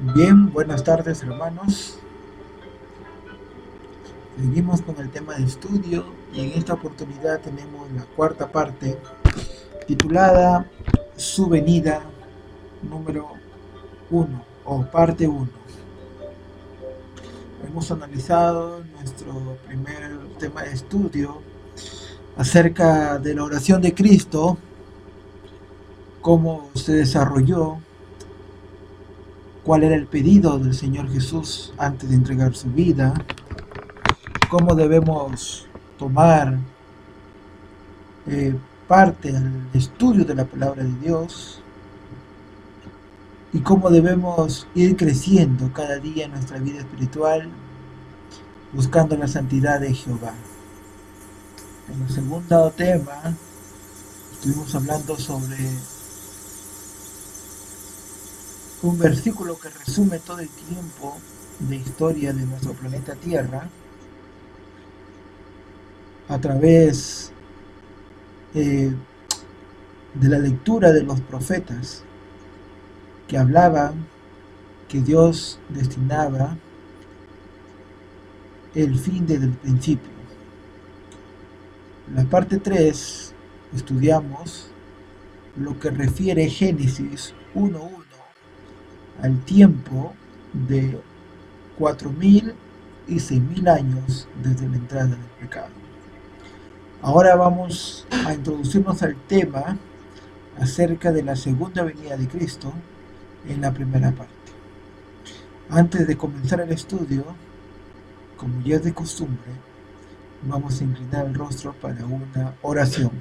Bien, buenas tardes hermanos. Seguimos con el tema de estudio y en esta oportunidad tenemos la cuarta parte titulada Su venida número uno o parte uno. Hemos analizado nuestro primer tema de estudio acerca de la oración de Cristo, cómo se desarrolló, cuál era el pedido del Señor Jesús antes de entregar su vida, cómo debemos tomar eh, parte al estudio de la palabra de Dios y cómo debemos ir creciendo cada día en nuestra vida espiritual buscando la santidad de Jehová. En el segundo tema estuvimos hablando sobre un versículo que resume todo el tiempo de historia de nuestro planeta Tierra a través eh, de la lectura de los profetas que hablaban que Dios destinaba el fin desde el principio. En la parte 3 estudiamos lo que refiere Génesis 1.1 al tiempo de 4.000 y 6.000 años desde la entrada del pecado. Ahora vamos a introducirnos al tema acerca de la segunda venida de Cristo en la primera parte. Antes de comenzar el estudio, como ya es de costumbre, vamos a inclinar el rostro para una oración.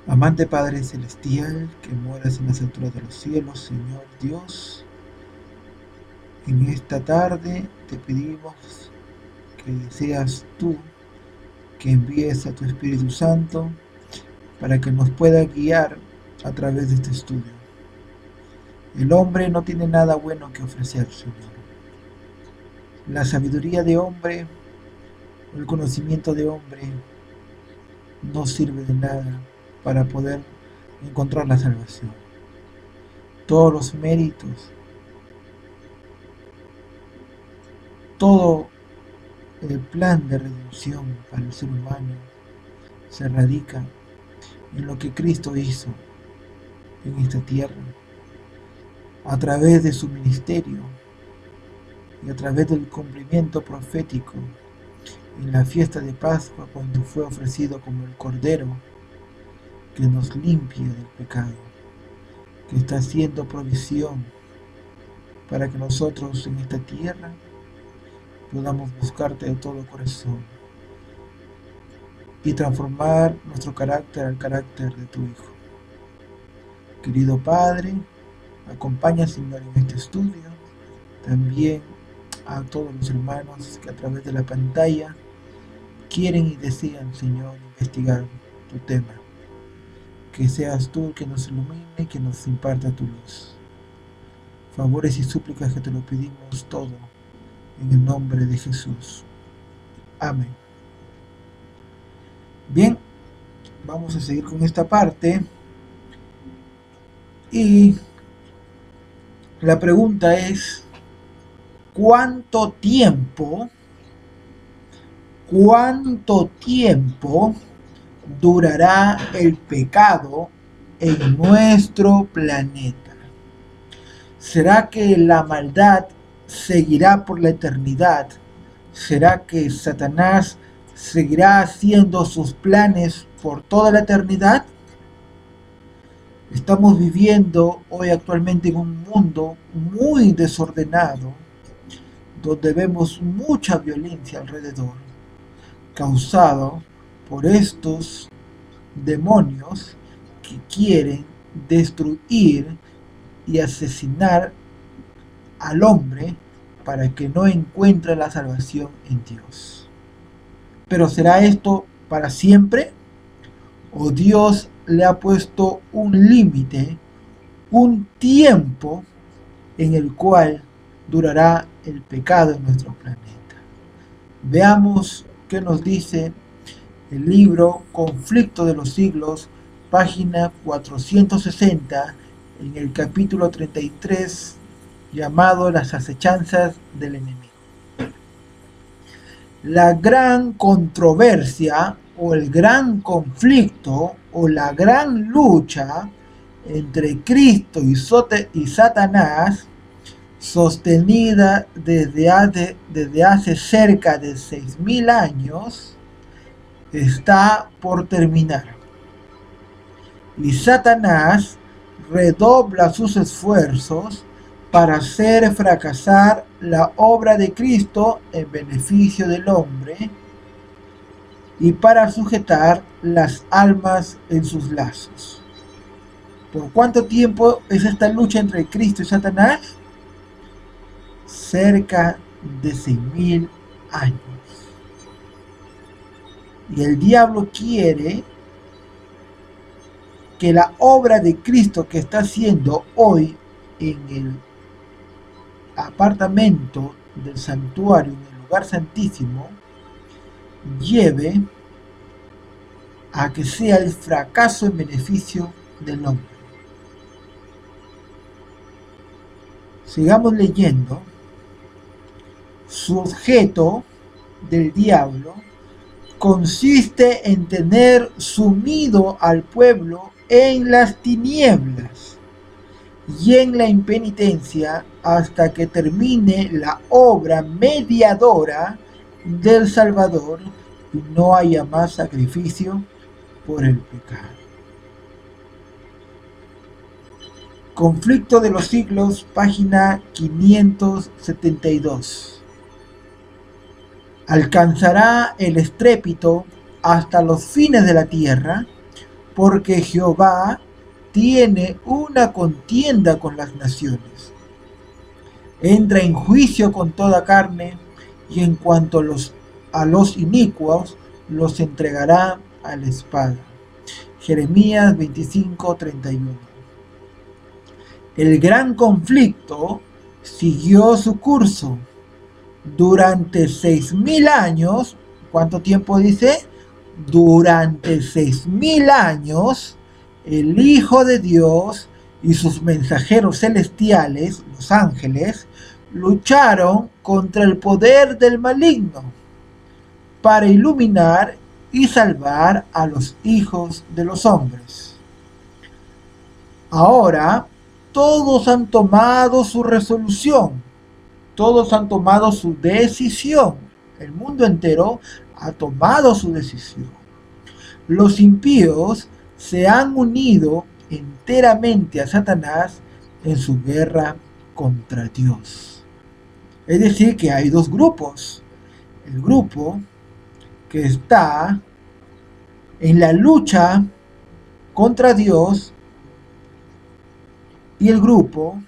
Amante Padre Celestial, que moras en las alturas de los cielos, Señor Dios, en esta tarde te pedimos que seas tú que envíes a tu Espíritu Santo para que nos pueda guiar a través de este estudio. El hombre no tiene nada bueno que ofrecer, Señor. La sabiduría de hombre, el conocimiento de hombre, no sirve de nada para poder encontrar la salvación. Todos los méritos, todo el plan de redención para el ser humano se radica en lo que Cristo hizo en esta tierra, a través de su ministerio y a través del cumplimiento profético en la fiesta de Pascua, cuando fue ofrecido como el Cordero que nos limpia del pecado, que está haciendo provisión para que nosotros en esta tierra podamos buscarte de todo corazón y transformar nuestro carácter al carácter de tu Hijo. Querido Padre, acompaña, Señor, en este estudio también a todos los hermanos que a través de la pantalla quieren y desean, Señor, investigar tu tema. Que seas tú el que nos ilumine y que nos imparta tu luz. Favores y súplicas que te lo pedimos todo en el nombre de Jesús. Amén. Bien, vamos a seguir con esta parte. Y la pregunta es, ¿cuánto tiempo durará el pecado en nuestro planeta? ¿Será que la maldad seguirá por la eternidad? ¿Será que Satanás seguirá haciendo sus planes por toda la eternidad? Estamos viviendo hoy actualmente en un mundo muy desordenado, donde vemos mucha violencia alrededor, causado por estos demonios que quieren destruir y asesinar al hombre para que no encuentre la salvación en Dios. ¿Pero será esto para siempre? ¿O Dios le ha puesto un límite, un tiempo en el cual durará el pecado en nuestro planeta? Veamos qué nos dice el libro Conflicto de los Siglos, página 460, en el capítulo 33, llamado Las acechanzas del enemigo. La gran controversia o el gran conflicto o la gran lucha entre Cristo y Satanás, sostenida desde hace cerca de 6.000 años, está por terminar. Y Satanás redobla sus esfuerzos para hacer fracasar la obra de Cristo en beneficio del hombre y para sujetar las almas en sus lazos. ¿Por cuánto tiempo es esta lucha entre Cristo y Satanás? Cerca de 6.000 años. Y el diablo quiere que la obra de Cristo que está haciendo hoy en el apartamento del santuario, en el lugar santísimo, lleve a que sea el fracaso en beneficio del hombre. Sigamos leyendo. Su objeto del diablo consiste en tener sumido al pueblo en las tinieblas y en la impenitencia hasta que termine la obra mediadora del Salvador y no haya más sacrificio por el pecado. Conflicto de los siglos, página 572. Alcanzará el estrépito hasta los fines de la tierra, porque Jehová tiene una contienda con las naciones. Entra en juicio con toda carne, y en cuanto a los inicuos, los entregará a la espada. Jeremías 25:31. El gran conflicto siguió su curso durante 6.000 años. ¿Cuánto tiempo dice? Durante 6.000 años, el Hijo de Dios y sus mensajeros celestiales, los ángeles, lucharon contra el poder del maligno para iluminar y salvar a los hijos de los hombres. Ahora, todos han tomado su resolución, todos han tomado su decisión, el mundo entero ha tomado su decisión. Los impíos se han unido enteramente a Satanás en su guerra contra Dios. Es decir, que hay dos grupos. El grupo que está en la lucha contra Dios y el grupo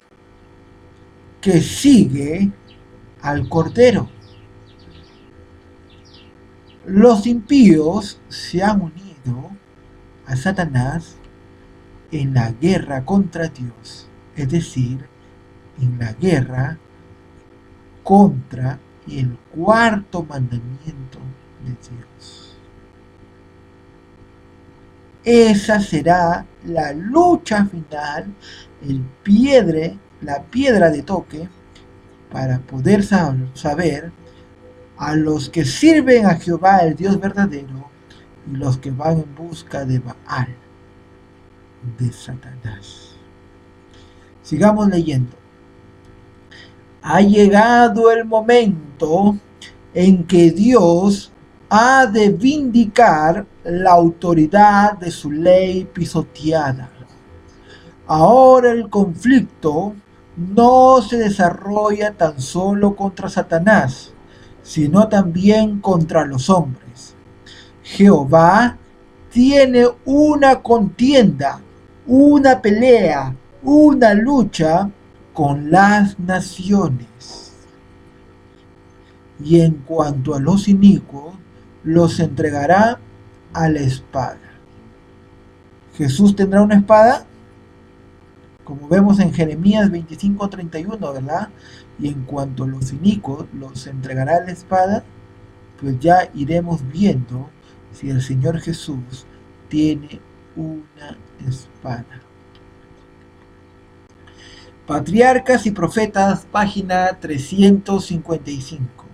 que sigue al Cordero. Los impíos se han unido a Satanás en la guerra contra Dios, es decir, en la guerra contra el cuarto mandamiento de Dios. Esa será la lucha final, la piedra de toque, para poder saber a los que sirven a Jehová, el Dios verdadero, y los que van en busca de Baal, de Satanás. Sigamos leyendo. Ha llegado el momento en que Dios ha de vindicar la autoridad de su ley pisoteada. Ahora el conflicto no se desarrolla tan solo contra Satanás, sino también contra los hombres. Jehová tiene una contienda, una pelea, una lucha con las naciones. Y en cuanto a los inicuos, los entregará a la espada. ¿Jesús tendrá una espada? Como vemos en Jeremías 25:31, ¿verdad? Y en cuanto a los inicuos, los entregará a la espada. Pues ya iremos viendo si el Señor Jesús tiene una espada. Patriarcas y Profetas, página 355.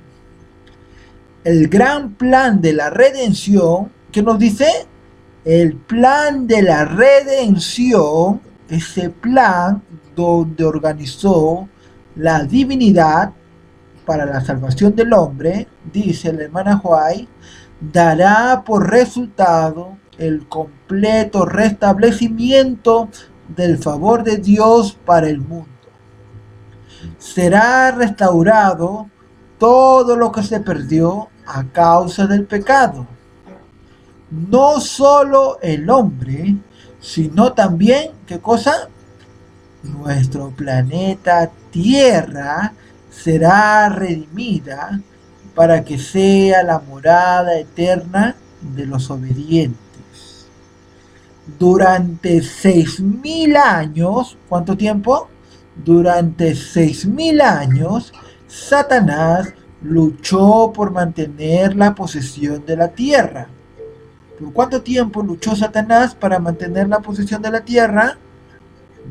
El gran plan de la redención, ¿qué nos dice? El plan de la redención, ese plan donde organizó la divinidad para la salvación del hombre, dice la hermana White, dará por resultado el completo restablecimiento del favor de Dios para el mundo. Será restaurado todo lo que se perdió a causa del pecado. No solo el hombre, sino también, ¿qué cosa? Nuestro planeta Tierra será redimida para que sea la morada eterna de los obedientes. Durante 6.000 años, ¿cuánto tiempo? Durante 6.000 años, Satanás luchó por mantener la posesión de la tierra. ¿Por cuánto tiempo luchó Satanás para mantener la posesión de la tierra?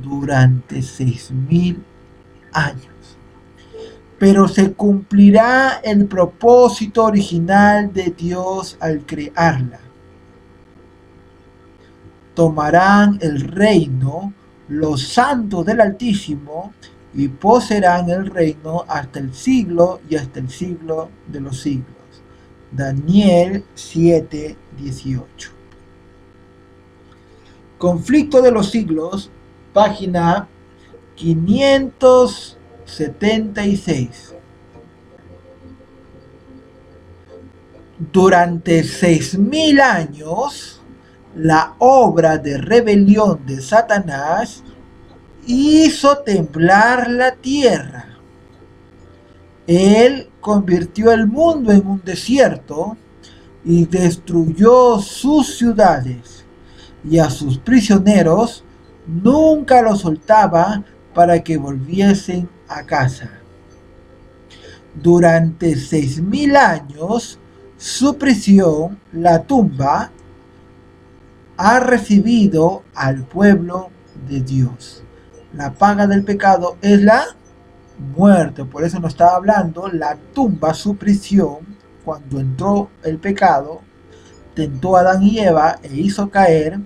Durante 6.000 años. Pero se cumplirá el propósito original de Dios al crearla. Tomarán el reino los santos del Altísimo y poseerán el reino hasta el siglo y hasta el siglo de los siglos. Daniel 7:18. Conflicto de los siglos, página 576. Durante 6.000 años, la obra de rebelión de Satanás hizo temblar la tierra. Él convirtió el mundo en un desierto y destruyó sus ciudades, y a sus prisioneros nunca los soltaba para que volviesen a casa. Durante 6.000 años, su prisión, la tumba, ha recibido al pueblo de Dios. La paga del pecado es la muerte. Por eso nos estaba hablando la tumba, su prisión, cuando entró el pecado, tentó a Adán y Eva e hizo caer,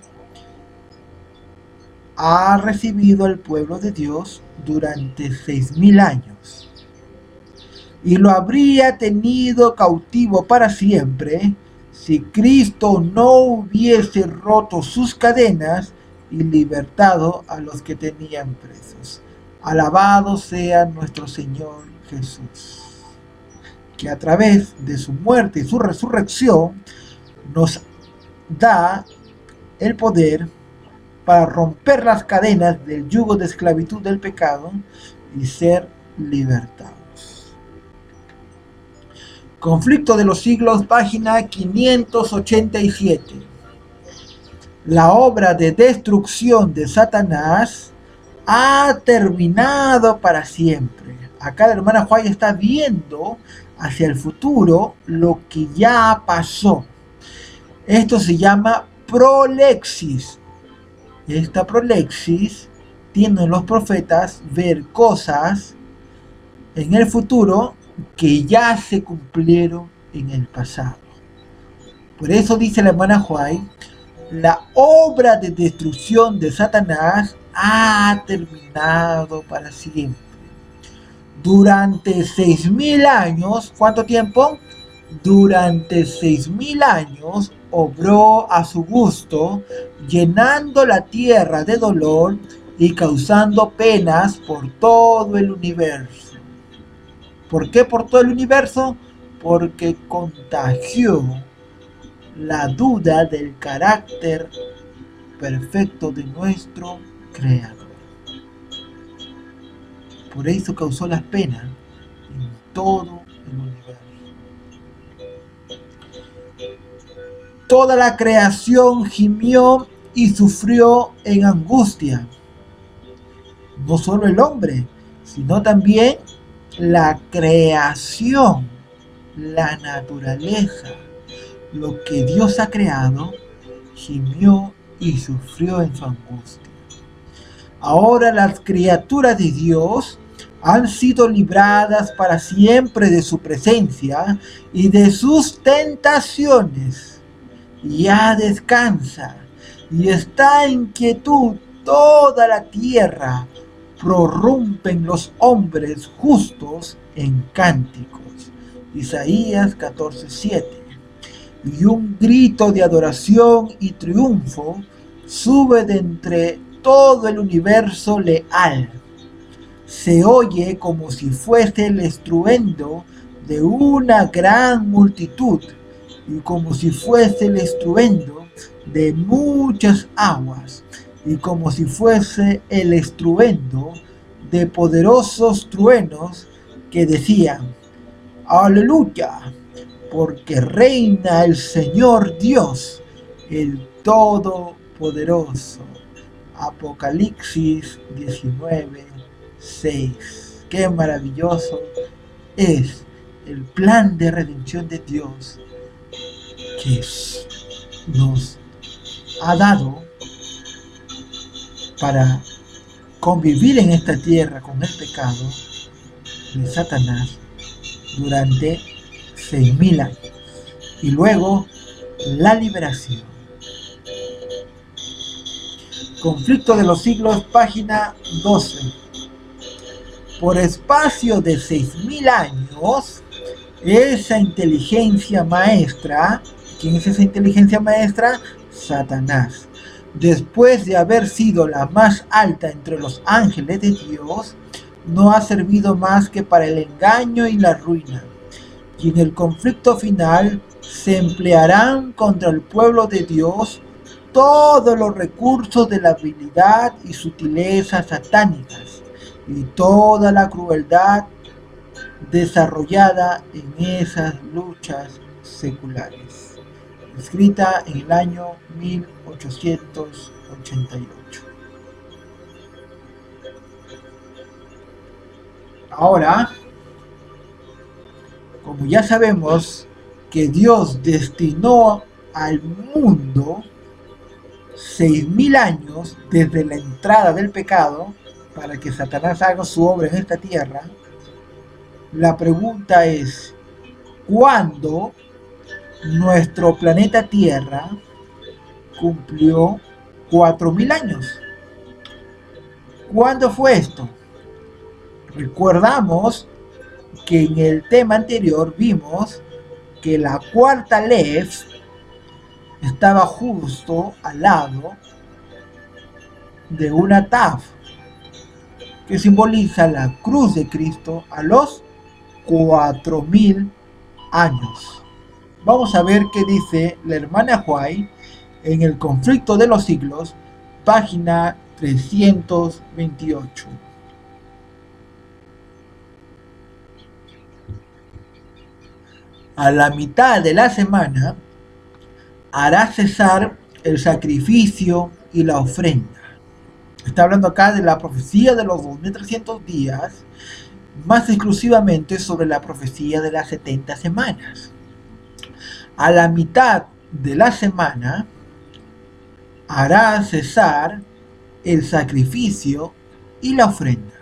ha recibido el pueblo de Dios durante 6.000 años. Y lo habría tenido cautivo para siempre si Cristo no hubiese roto sus cadenas y libertado a los que tenían presos. Alabado sea nuestro Señor Jesús, que a través de su muerte y su resurrección nos da el poder para romper las cadenas del yugo de esclavitud del pecado y ser libertados. Conflicto de los siglos, página 587. La obra de destrucción de Satanás ha terminado para siempre. Acá la hermana White está viendo hacia el futuro lo que ya pasó. Esto se llama prolexis. Esta prolexis tienen los profetas ver cosas en el futuro que ya se cumplieron en el pasado. Por eso dice la hermana White, la obra de destrucción de Satanás ha terminado para siempre. Durante 6.000 años, ¿cuánto tiempo? Durante 6.000 años obró a su gusto, llenando la tierra de dolor y causando penas por todo el universo. ¿Por qué por todo el universo? Porque contagió la duda del carácter perfecto de nuestro Creador. Por eso causó las penas en todo el universo. Toda la creación gimió y sufrió en angustia. No solo el hombre, sino también la creación, la naturaleza, lo que Dios ha creado, gimió y sufrió en su angustia. Ahora las criaturas de Dios han sido libradas para siempre de su presencia y de sus tentaciones. Ya descansa y está en quietud toda la tierra. Prorrumpen los hombres justos en cánticos. Isaías 14:7. Y un grito de adoración y triunfo sube de entre todo el universo leal. Se oye como si fuese el estruendo de una gran multitud y como si fuese el estruendo de muchas aguas y como si fuese el estruendo de poderosos truenos que decían: aleluya, porque reina el Señor Dios, el Todopoderoso. Apocalipsis 19:6. Qué maravilloso es el plan de redención de Dios que nos ha dado para convivir en esta tierra con el pecado de Satanás durante 6.000 años y luego la liberación. Conflicto de los siglos, página 12. Por espacio de 6.000 años, esa inteligencia maestra, ¿quién es esa inteligencia maestra? Satanás. Después de haber sido la más alta entre los ángeles de Dios, no ha servido más que para el engaño y la ruina. Y en el conflicto final se emplearán contra el pueblo de Dios todos los recursos de la habilidad y sutileza satánicas y toda la crueldad desarrollada en esas luchas seculares. Escrita en el año 1888. Ahora, como ya sabemos que Dios destinó al mundo 6.000 años desde la entrada del pecado para que Satanás haga su obra en esta tierra, la pregunta es: ¿cuándo nuestro planeta Tierra cumplió 4.000 años? ¿Cuándo fue esto? Recordamos que en el tema anterior vimos que la cuarta Lev estaba justo al lado de una Tav, que simboliza la cruz de Cristo a los 4.000 años. Vamos a ver qué dice la hermana White en el conflicto de los siglos, página 328. A la mitad de la semana hará cesar el sacrificio y la ofrenda. Está hablando acá de la profecía de los 2300 días, más exclusivamente sobre la profecía de las 70 semanas. A la mitad de la semana hará cesar el sacrificio y la ofrenda.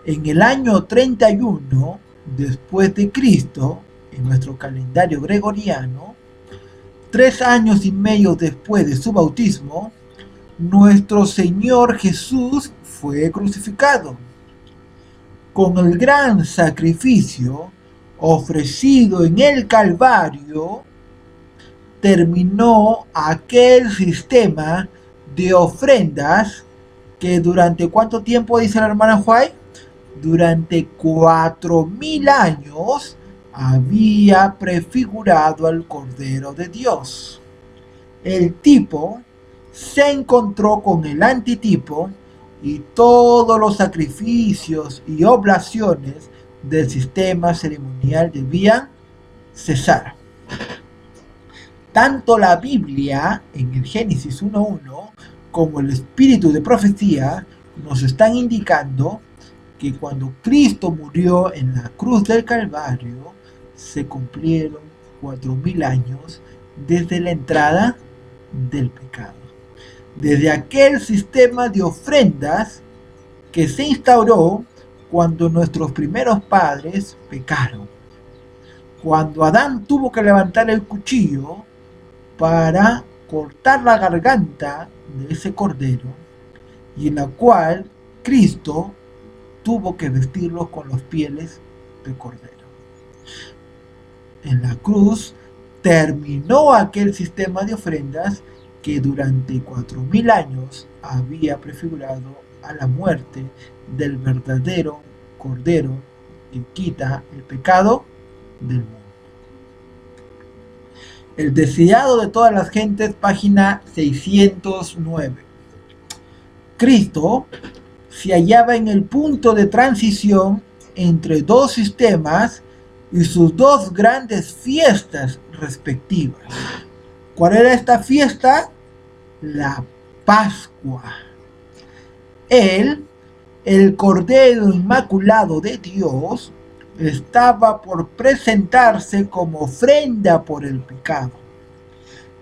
En el año 31 después de Cristo, en nuestro calendario gregoriano, 3 años y medio después de su bautismo, nuestro Señor Jesús fue crucificado. Con el gran sacrificio ofrecido en el Calvario, terminó aquel sistema de ofrendas que durante ¿cuánto tiempo dice la hermana White? Durante 4.000 años había prefigurado al Cordero de Dios. El tipo se encontró con el antitipo y todos los sacrificios y oblaciones del sistema ceremonial debían cesar. Tanto la Biblia en el Génesis 1:1 como el espíritu de profecía nos están indicando que cuando Cristo murió en la cruz del Calvario se cumplieron 4.000 años desde la entrada del pecado. desde aquel sistema de ofrendas que se instauró cuando nuestros primeros padres pecaron. Cuando Adán tuvo que levantar el cuchillo para cortar la garganta de ese cordero, y en la cual Cristo tuvo que vestirlo con los pieles de cordero. En la cruz terminó aquel sistema de ofrendas que durante 4000 años había prefigurado a la muerte del verdadero Cordero que quita el pecado del mundo. El deseado de todas las gentes, página 609. Cristo se hallaba en el punto de transición entre dos sistemas y sus dos grandes fiestas respectivas. ¿Cuál era esta fiesta? La Pascua. Él, el Cordero Inmaculado de Dios, estaba por presentarse como ofrenda por el pecado.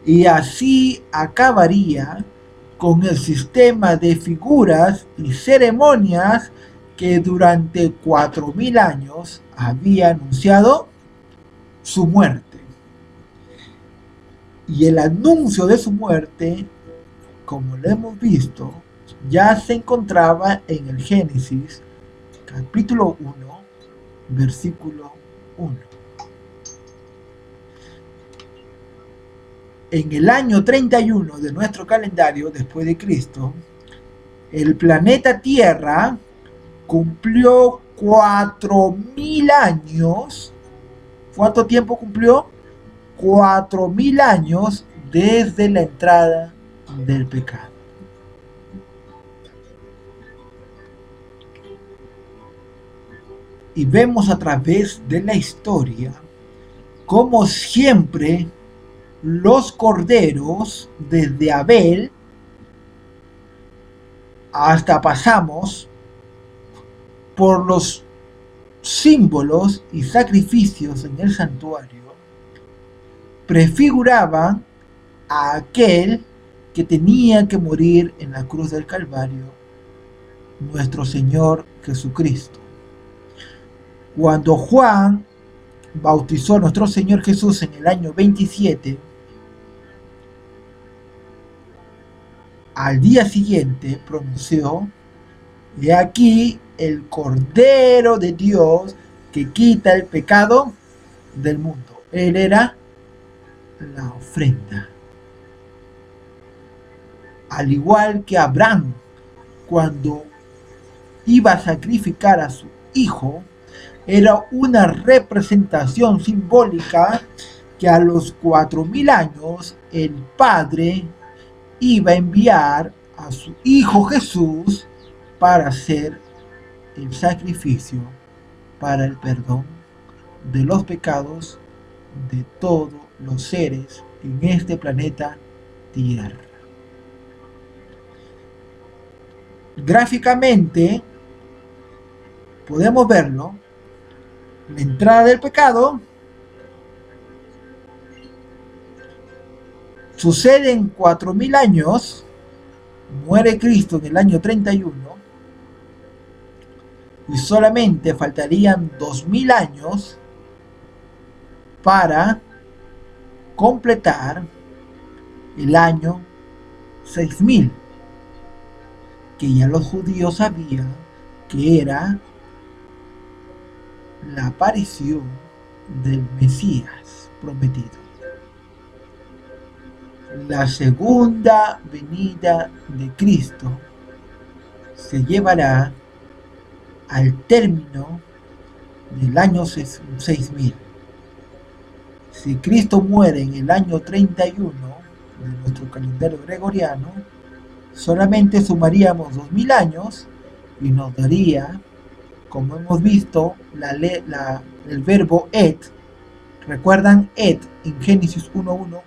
Y así acabaría con el sistema de figuras y ceremonias que durante 4000 años había anunciado su muerte. Y el anuncio de su muerte, como lo hemos visto, ya se encontraba en el Génesis, capítulo 1, versículo 1. En el año 31 de nuestro calendario, después de Cristo, el planeta Tierra cumplió 4000 años. ¿Cuánto tiempo cumplió? 4000 años desde la entrada del pecado. Y vemos a través de la historia cómo siempre los corderos, desde Abel hasta pasamos por los símbolos y sacrificios en el santuario, prefiguraban a aquel que tenía que morir en la cruz del Calvario, nuestro Señor Jesucristo. Cuando Juan bautizó a nuestro Señor Jesús en el año 27, al día siguiente pronunció: "He aquí el Cordero de Dios que quita el pecado del mundo". Él era la ofrenda. Al igual que Abraham, cuando iba a sacrificar a su hijo, era una representación simbólica que a los 4000 años el Padre iba a enviar a su Hijo Jesús para hacer el sacrificio para el perdón de los pecados de todos los seres en este planeta Tierra. Gráficamente podemos verlo. La entrada del pecado sucede en 4000 años, muere Cristo en el año 31 y solamente faltarían 2000 años para completar el año 6000, que ya los judíos sabían que era la aparición del Mesías prometido. La segunda venida de Cristo se llevará al término del año 6000. Si Cristo muere en el año 31 de nuestro calendario gregoriano, solamente sumaríamos 2000 años y nos daría, como hemos visto, el verbo et. ¿Recuerdan et en Génesis 1:1?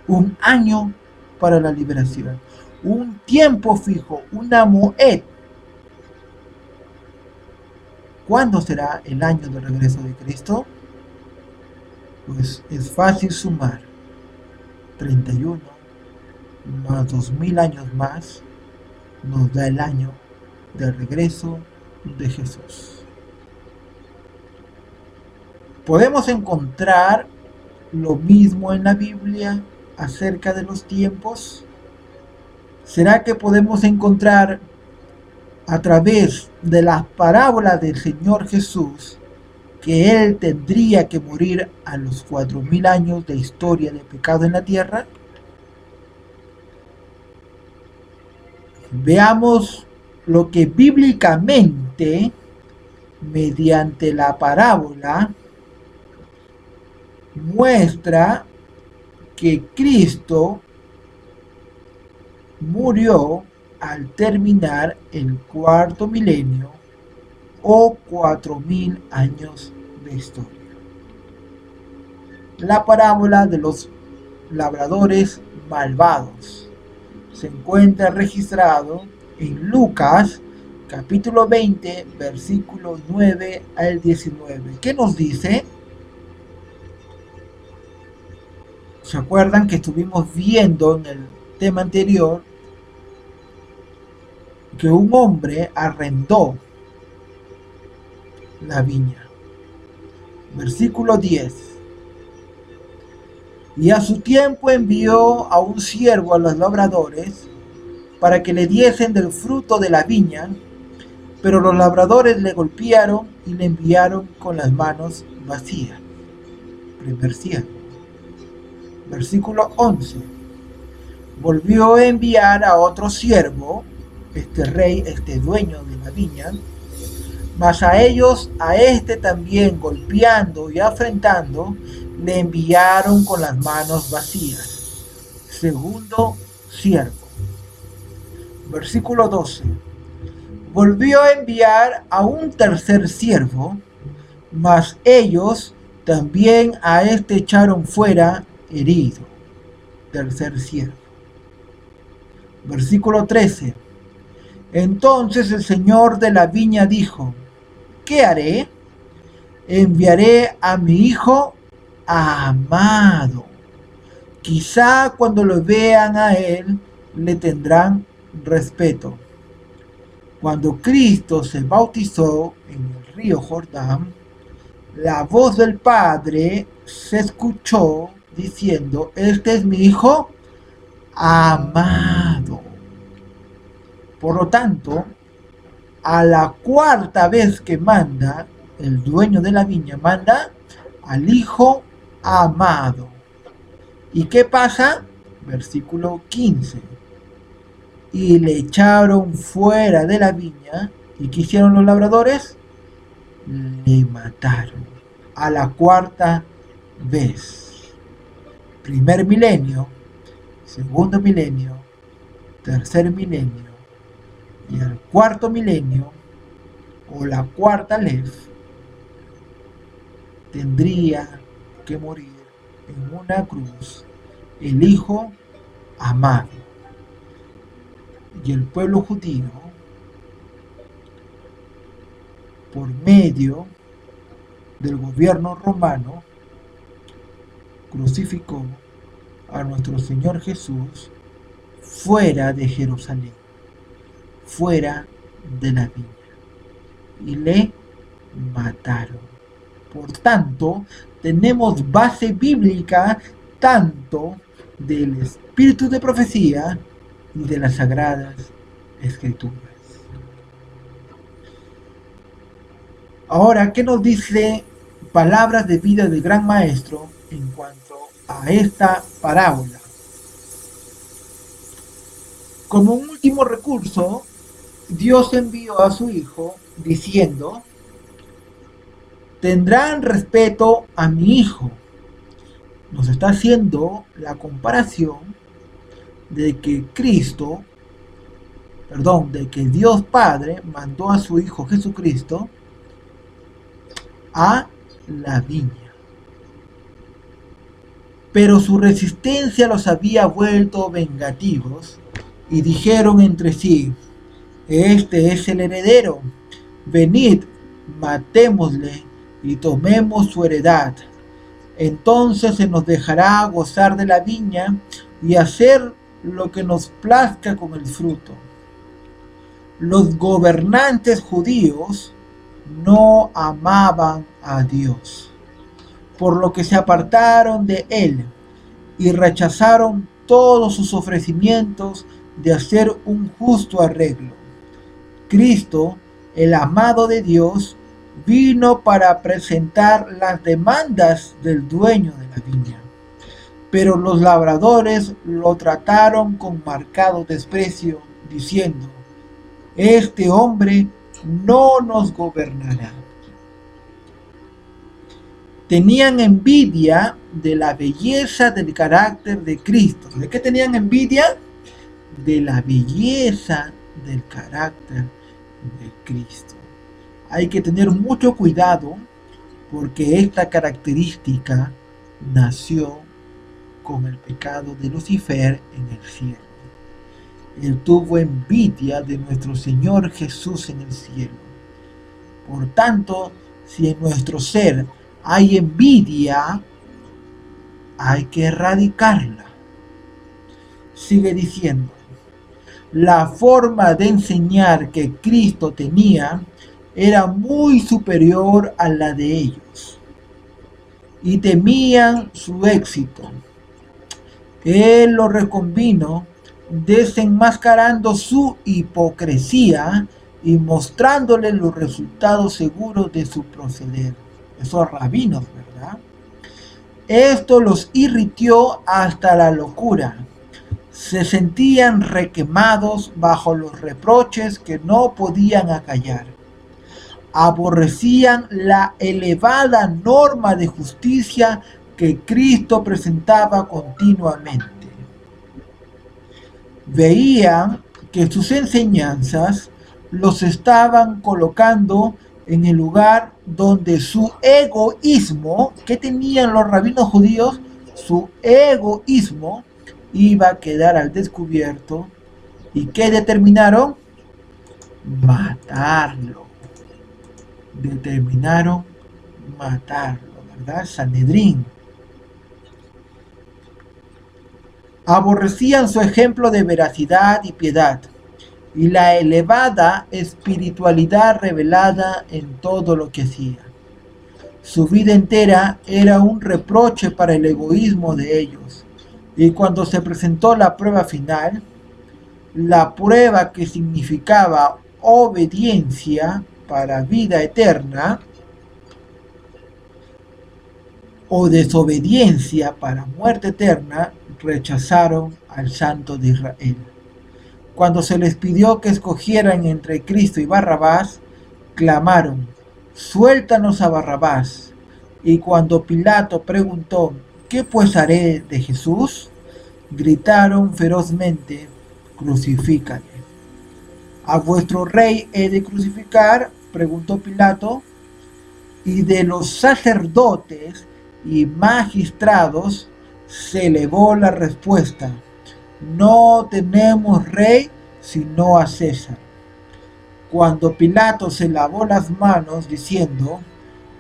Un año para la liberación, un tiempo fijo, una moed. ¿Cuándo será el año del regreso de Cristo? Pues es fácil sumar: 31 más 2000 años más, nos da el año del regreso de Jesús. Podemos encontrar lo mismo en la Biblia acerca de los tiempos. ¿Será que podemos encontrar a través de las parábolas del Señor Jesús que Él tendría que morir a los 4000 años de historia de pecado en la tierra? Veamos lo que bíblicamente, mediante la parábola, muestra que Cristo murió al terminar el cuarto milenio o 4000 años de historia. La parábola de los labradores malvados se encuentra registrado en Lucas capítulo 20 versículos 9 al 19. ¿Qué nos dice? ¿Se acuerdan que estuvimos viendo en el tema anterior que un hombre arrendó la viña? Versículo 10. Y a su tiempo envió a un siervo a los labradores para que le diesen del fruto de la viña, pero los labradores le golpearon y le enviaron con las manos vacías. Primer siervo. Versículo 11. Volvió a enviar a otro siervo, este dueño de la viña, mas a ellos, a este también golpeando y afrentando, le enviaron con las manos vacías. Segundo siervo. Versículo 12. Volvió a enviar a un tercer siervo, mas ellos también a este echaron fuera herido. Tercer siervo. Versículo 13. Entonces el señor de la viña dijo: ¿qué haré? Enviaré a mi hijo amado. Quizá cuando lo vean a él le tendrán respeto. Cuando Cristo se bautizó en el río Jordán, la voz del Padre se escuchó diciendo: este es mi hijo amado. Por lo tanto, a la cuarta vez que manda, el dueño de la viña manda al hijo amado. ¿Y qué pasa? Versículo 15. Y le echaron fuera de la viña. ¿Y qué hicieron los labradores? Le mataron a la cuarta vez. Primer milenio, segundo milenio, tercer milenio y el cuarto milenio, o la cuarta lef, tendría que morir en una cruz el hijo amado. Y el pueblo judío, por medio del gobierno romano, crucificó a nuestro Señor Jesús fuera de Jerusalén, fuera de la viña, y le mataron. Por tanto, tenemos base bíblica tanto del espíritu de profecía y de las sagradas escrituras. Ahora, ¿qué nos dice palabras de vida del gran maestro en cuanto a esta parábola? Como un último recurso, Dios envió a su Hijo diciendo: tendrán respeto a mi Hijo. Nos está haciendo la comparación de que de que Dios Padre mandó a su Hijo Jesucristo a la viña. Pero su resistencia los había vuelto vengativos y dijeron entre sí: este es el heredero, venid, matémosle y tomemos su heredad. Entonces se nos dejará gozar de la viña y hacer lo que nos plazca con el fruto. Los gobernantes judíos no amaban a Dios, por lo que se apartaron de él y rechazaron todos sus ofrecimientos de hacer un justo arreglo. Cristo, el amado de Dios, vino para presentar las demandas del dueño de la viña. Pero los labradores lo trataron con marcado desprecio, diciendo: este hombre no nos gobernará. Tenían envidia de la belleza del carácter de Cristo. ¿De qué tenían envidia? De la belleza del carácter de Cristo. Hay que tener mucho cuidado porque esta característica nació con el pecado de Lucifer en el cielo. Él tuvo envidia de nuestro Señor Jesús en el cielo. Por tanto, si en nuestro ser hay envidia, hay que erradicarla. Sigue diciendo: la forma de enseñar que Cristo tenía era muy superior a la de ellos, y temían su éxito. Él lo reconvino, desenmascarando su hipocresía y mostrándole los resultados seguros de su proceder. Esos rabinos, ¿verdad? Esto los irritó hasta la locura. Se sentían requemados bajo los reproches que no podían acallar. Aborrecían la elevada norma de justicia que Cristo presentaba continuamente. Veían que sus enseñanzas los estaban colocando en el lugar donde su egoísmo, que tenían los rabinos judíos, su egoísmo iba a quedar al descubierto. ¿Y qué determinaron? Matarlo. Determinaron matarlo, ¿verdad? Sanedrín. Aborrecían su ejemplo de veracidad y piedad, y la elevada espiritualidad revelada en todo lo que hacía. Su vida entera era un reproche para el egoísmo de ellos, y cuando se presentó la prueba final, la prueba que significaba obediencia para vida eterna, o desobediencia para muerte eterna, rechazaron al Santo de Israel. Cuando se les pidió que escogieran entre Cristo y Barrabás, clamaron: suéltanos a Barrabás. Y cuando Pilato preguntó: ¿qué pues haré de Jesús?, gritaron ferozmente: crucifícale. ¿A vuestro rey he de crucificar?, preguntó Pilato. Y de los sacerdotes y magistrados se elevó la respuesta: no tenemos rey sino a César. Cuando Pilato se lavó las manos diciendo: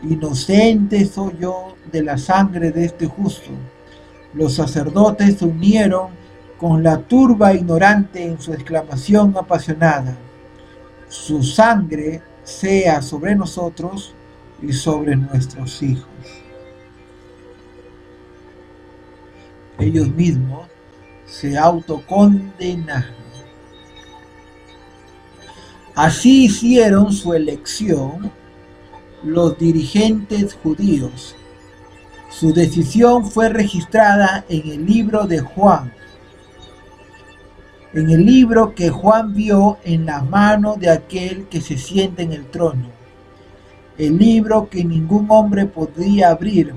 inocente soy yo de la sangre de este justo, los sacerdotes se unieron con la turba ignorante en su exclamación apasionada: su sangre sea sobre nosotros y sobre nuestros hijos. Ellos mismos se autocondenaron. Así hicieron su elección los dirigentes judíos. Su decisión fue registrada en el libro de Juan, en el libro que Juan vio en la mano de aquel que se sienta en el trono, el libro que ningún hombre podría abrir.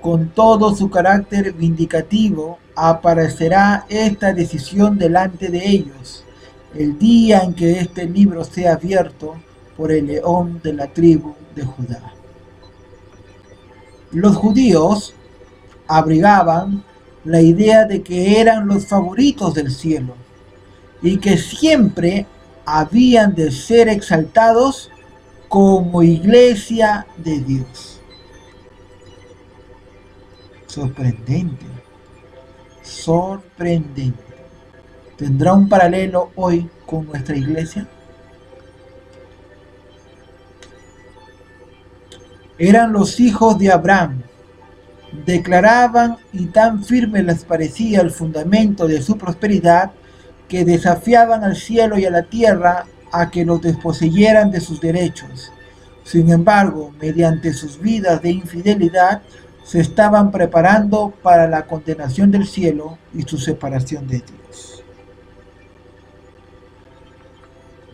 Con todo su carácter vindicativo, aparecerá esta decisión delante de ellos, el día en que este libro sea abierto por el león de la tribu de Judá. Los judíos abrigaban la idea de que eran los favoritos del cielo y que siempre habían de ser exaltados como iglesia de Dios. Sorprendente, sorprendente. ¿Tendrá un paralelo hoy con nuestra iglesia? Eran los hijos de Abraham. Declaraban y tan firme les parecía el fundamento de su prosperidad que desafiaban al cielo y a la tierra a que los desposeyeran de sus derechos. Sin embargo, mediante sus vidas de infidelidad, se estaban preparando para la condenación del cielo y su separación de Dios.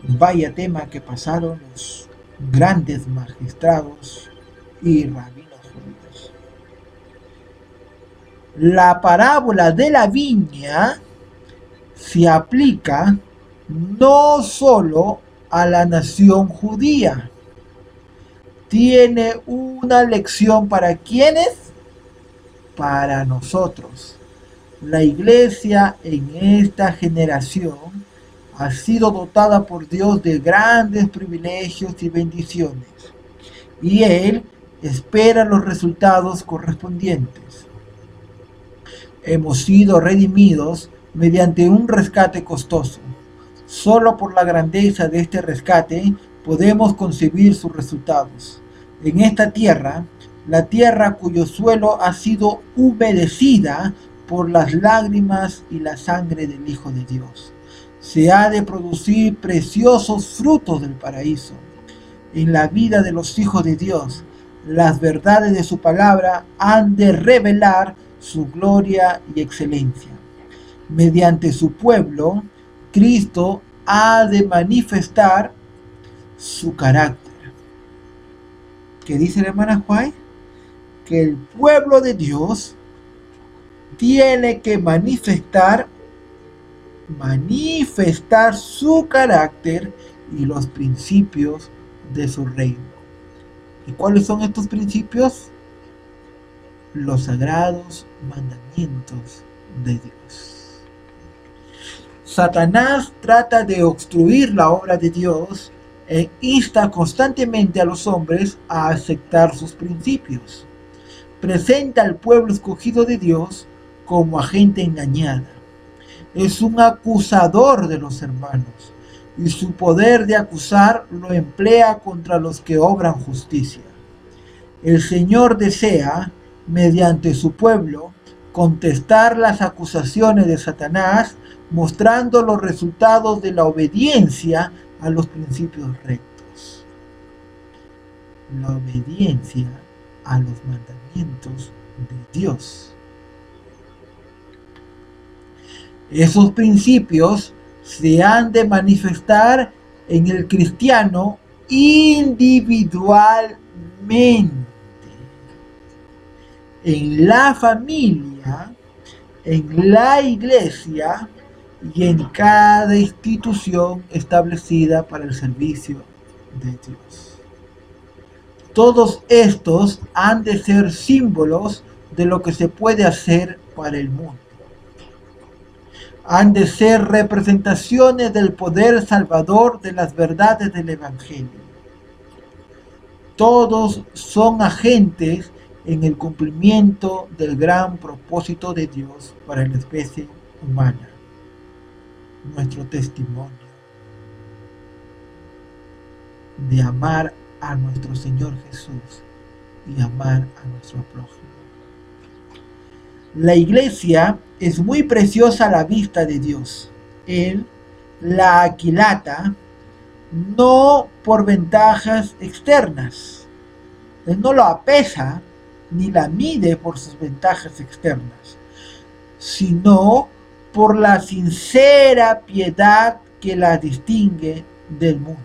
Vaya tema que pasaron los grandes magistrados y rabinos judíos. La parábola de la viña se aplica no solo a la nación judía, tiene una lección para ¿quiénes? Para nosotros. La iglesia en esta generación ha sido dotada por Dios de grandes privilegios y bendiciones, y Él espera los resultados correspondientes. Hemos sido redimidos mediante un rescate costoso. Solo por la grandeza de este rescate podemos concebir sus resultados. En esta tierra, la tierra cuyo suelo ha sido humedecida por las lágrimas y la sangre del Hijo de Dios, se ha de producir preciosos frutos del paraíso. En la vida de los hijos de Dios, las verdades de su palabra han de revelar su gloria y excelencia. Mediante su pueblo, Cristo ha de manifestar su carácter. ¿Qué dice la hermana Juárez? Que el pueblo de Dios tiene que manifestar su carácter y los principios de su reino. ¿Y cuáles son estos principios? Los sagrados mandamientos de Dios. Satanás trata de obstruir la obra de Dios e insta constantemente a los hombres a aceptar sus principios. Presenta al pueblo escogido de Dios como agente engañada. Es un acusador de los hermanos, y su poder de acusar lo emplea contra los que obran justicia. El Señor desea, mediante su pueblo, contestar las acusaciones de Satanás, mostrando los resultados de la obediencia a los principios rectos. La obediencia a los mandamientos de Dios. Esos principios se han de manifestar en el cristiano individualmente, en la familia, en la iglesia y en cada institución establecida para el servicio de Dios. Todos estos han de ser símbolos de lo que se puede hacer para el mundo. Han de ser representaciones del poder salvador de las verdades del Evangelio. Todos son agentes en el cumplimiento del gran propósito de Dios para la especie humana. Nuestro testimonio de amar a nuestro Señor Jesús y amar a nuestro prójimo. La iglesia es muy preciosa a la vista de Dios. Él la aquilata no por ventajas externas. Él no lo apesa ni la mide por sus ventajas externas, sino por la sincera piedad que la distingue del mundo.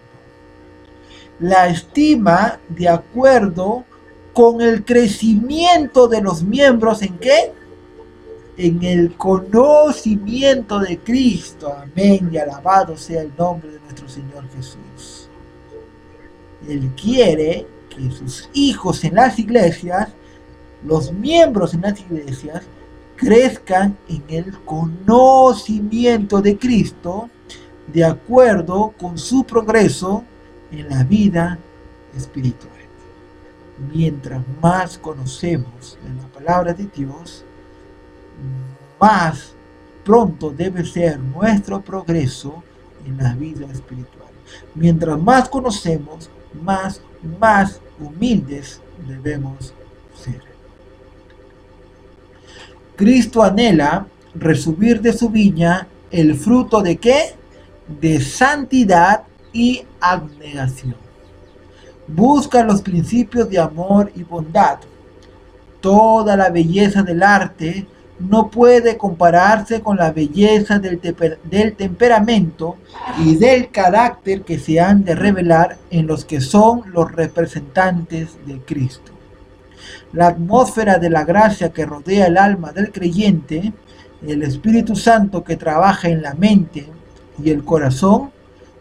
La estima de acuerdo con el crecimiento de los miembros ¿en qué? En el conocimiento de Cristo. Amén y alabado sea el nombre de nuestro Señor Jesús. Él quiere que sus hijos en las iglesias, los miembros en las iglesias, crezcan en el conocimiento de Cristo de acuerdo con su progreso en la vida espiritual. Mientras más conocemos de la palabra de Dios, más pronto debe ser nuestro progreso en la vida espiritual. Mientras más conocemos, más humildes debemos ser. Cristo anhela recibir de su viña el fruto ¿de qué? De santidad y abnegación. Busca los principios de amor y bondad. Toda la belleza del arte no puede compararse con la belleza del temperamento y del carácter que se han de revelar en los que son los representantes de Cristo. La atmósfera de la gracia que rodea el alma del creyente, el Espíritu Santo que trabaja en la mente y el corazón,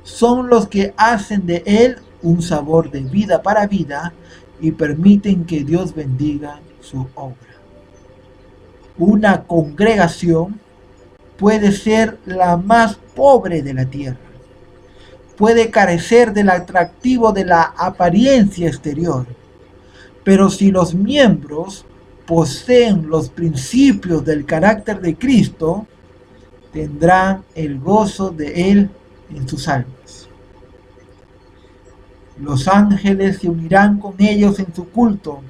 son los que hacen de él un sabor de vida para vida y permiten que Dios bendiga su obra. Una congregación puede ser la más pobre de la tierra, puede carecer del atractivo de la apariencia exterior, pero si los miembros poseen los principios del carácter de Cristo, tendrán el gozo de Él en sus almas. Los ángeles se unirán con ellos en su culto.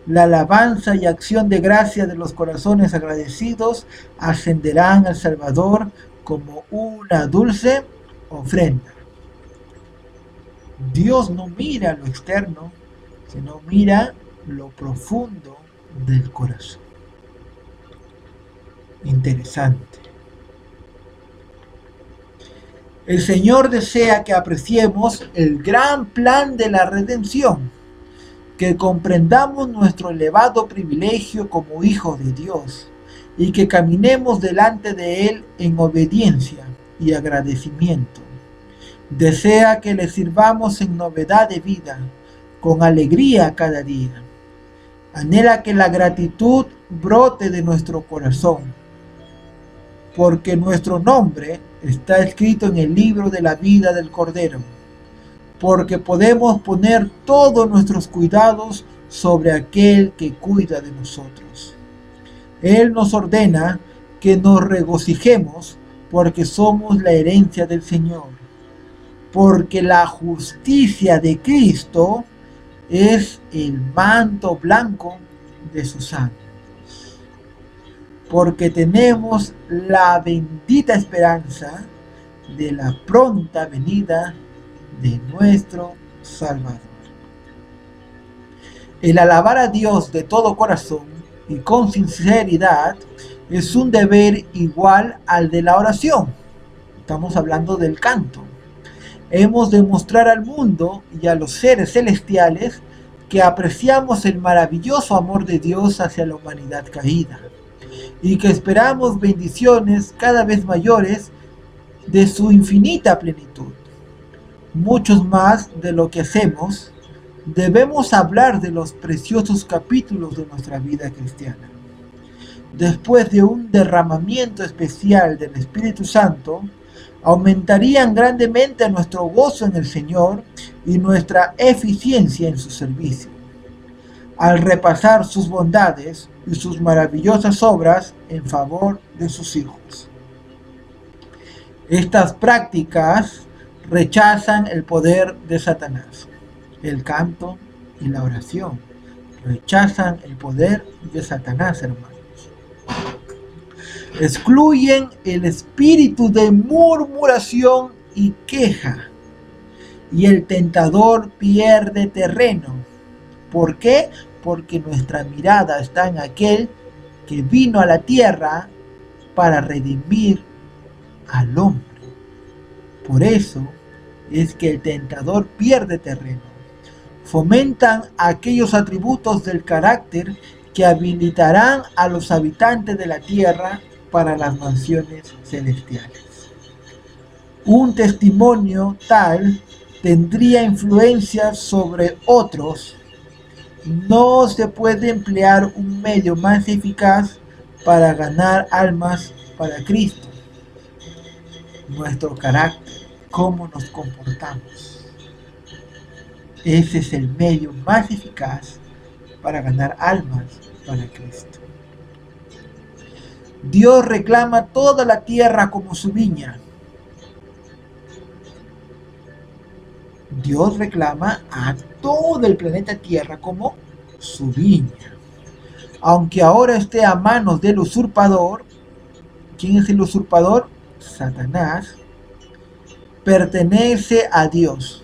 La alabanza y acción de gracia de los corazones agradecidos ascenderán al Salvador como una dulce ofrenda. Dios no mira lo externo, sino mira lo profundo del corazón. Interesante. El Señor desea que apreciemos el gran plan de la redención, que comprendamos nuestro elevado privilegio como hijos de Dios y que caminemos delante de Él en obediencia y agradecimiento. Desea que le sirvamos en novedad de vida, con alegría cada día. Anhela que la gratitud brote de nuestro corazón, porque nuestro nombre está escrito en el libro de la vida del Cordero, porque podemos poner todos nuestros cuidados sobre aquel que cuida de nosotros. Él nos ordena que nos regocijemos porque somos la herencia del Señor, porque la justicia de Cristo es el manto blanco de su sangre, porque tenemos la bendita esperanza de la pronta venida de nuestro Salvador. El alabar a Dios de todo corazón y con sinceridad es un deber igual al de la oración. Estamos hablando del canto. Hemos de mostrar al mundo y a los seres celestiales que apreciamos el maravilloso amor de Dios hacia la humanidad caída y que esperamos bendiciones cada vez mayores de su infinita plenitud. Muchos más de lo que hacemos, debemos hablar de los preciosos capítulos de nuestra vida cristiana. Después de un derramamiento especial del Espíritu Santo, aumentarían grandemente nuestro gozo en el Señor y nuestra eficiencia en su servicio, al repasar sus bondades y sus maravillosas obras en favor de sus hijos. Estas prácticas rechazan el poder de Satanás. El canto y la oración rechazan el poder de Satanás, hermanos. Excluyen el espíritu de murmuración y queja, y el tentador pierde terreno. ¿Por qué? Porque nuestra mirada está en aquel que vino a la tierra para redimir al hombre. Por eso es que el tentador pierde terreno. Fomentan aquellos atributos del carácter que habilitarán a los habitantes de la tierra para las mansiones celestiales. Un testimonio tal tendría influencia sobre otros. No se puede emplear un medio más eficaz para ganar almas para Cristo. Nuestro carácter, cómo nos comportamos. Ese es el medio más eficaz para ganar almas para Cristo. Dios reclama toda la tierra como su viña. Dios reclama a todo el planeta Tierra como su viña. Aunque ahora esté a manos del usurpador, ¿quién es el usurpador? Satanás. Pertenece a Dios.